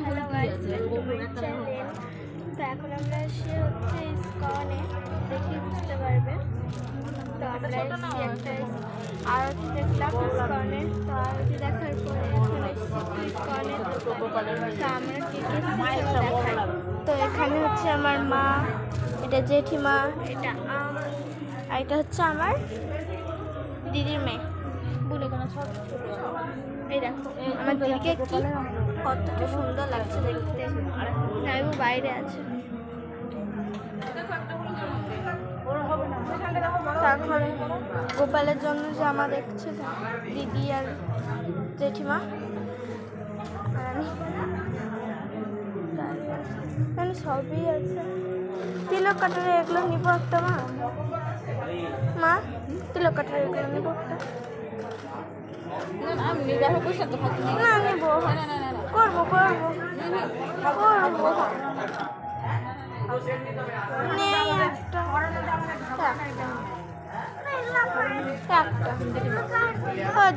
Hello guys, welcome my channel. তো এখন আমরা এসে হচ্ছে ইসকনে, দেখি বুঝতে পারবে। তো আমরা এসেছি একটা আরতি দেখলাম ইসকনে। তো আরতি দেখার পরে এখন এসেছি ইসকনে। তো আমরা কে কে দেখাই। তো এখানে হচ্ছে আমার মা, এটা জেঠিমা, এটা আর এটা হচ্ছে আমার দিদির মেয়ে বুনি। এই দেখো আমার দিদিকে কি কতটা সুন্দর লাগছে দেখতে। নাইবু বাইরে আছে। তারপরে গোপালের জন্য জামা দেখছে দিদি আর জেঠিমা, আর আমি এখানে সবই আছে। তিলক কাটারে এগুলো নিবো একটা। মা তিলক কাটারে এগুলো নিবো একটা। না নিবো, করবো করবো করবো। নেই একটা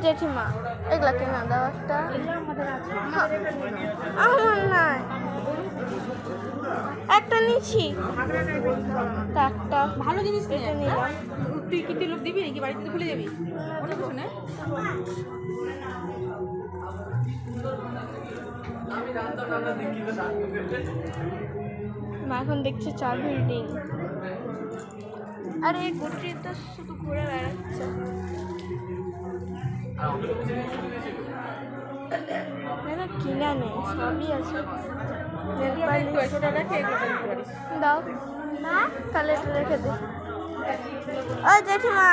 জেঠিমা এগুলা কিনা দাও একটা। আমার নাই, একটা নিচ্ছি। একটা ভালো জিনিস এটা নিলাম। তুই কি লোক দিবি নাকি বাড়িতে খুলে যাবি? অন্য কিছু না। মা এখন দেখছে 4 বিল্ডিং। আরে এই গুটি তো শুধু ঘুরে বেড়াচ্ছে। না কিনা নেই, সবই আছে। দাও না, তাহলে এটা রেখে দে। ও জেঠিমা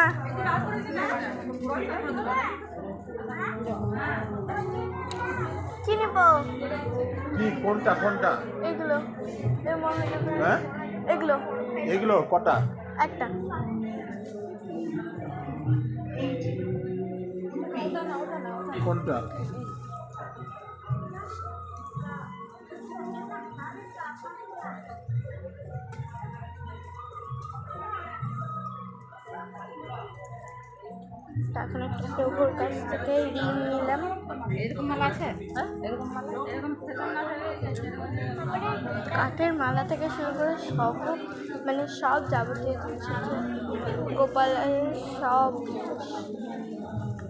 কি নিব? কি কোনটা কোনটা? এগুলো হ্যাঁ এগুলো এগুলো কটা? একটা। কোনটা? এখন একটা প্রভুর কাছ থেকে রিং নিলাম। এরকম মালা আছে? হ্যাঁ এরকম মালা, এরকম কাঠের মালা থেকে শুরু করে সব, মানে সব যাবতীয় জিনিস আছে গোপালের সব।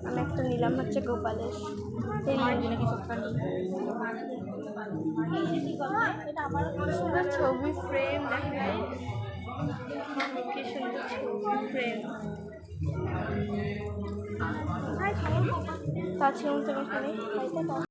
আমি একটা নিলাম হচ্ছে গোপালের ছবি ফ্রেম। দেখাই কি সুন্দর ছবি ফ্রেম। তাছাড়া তুমি এখানে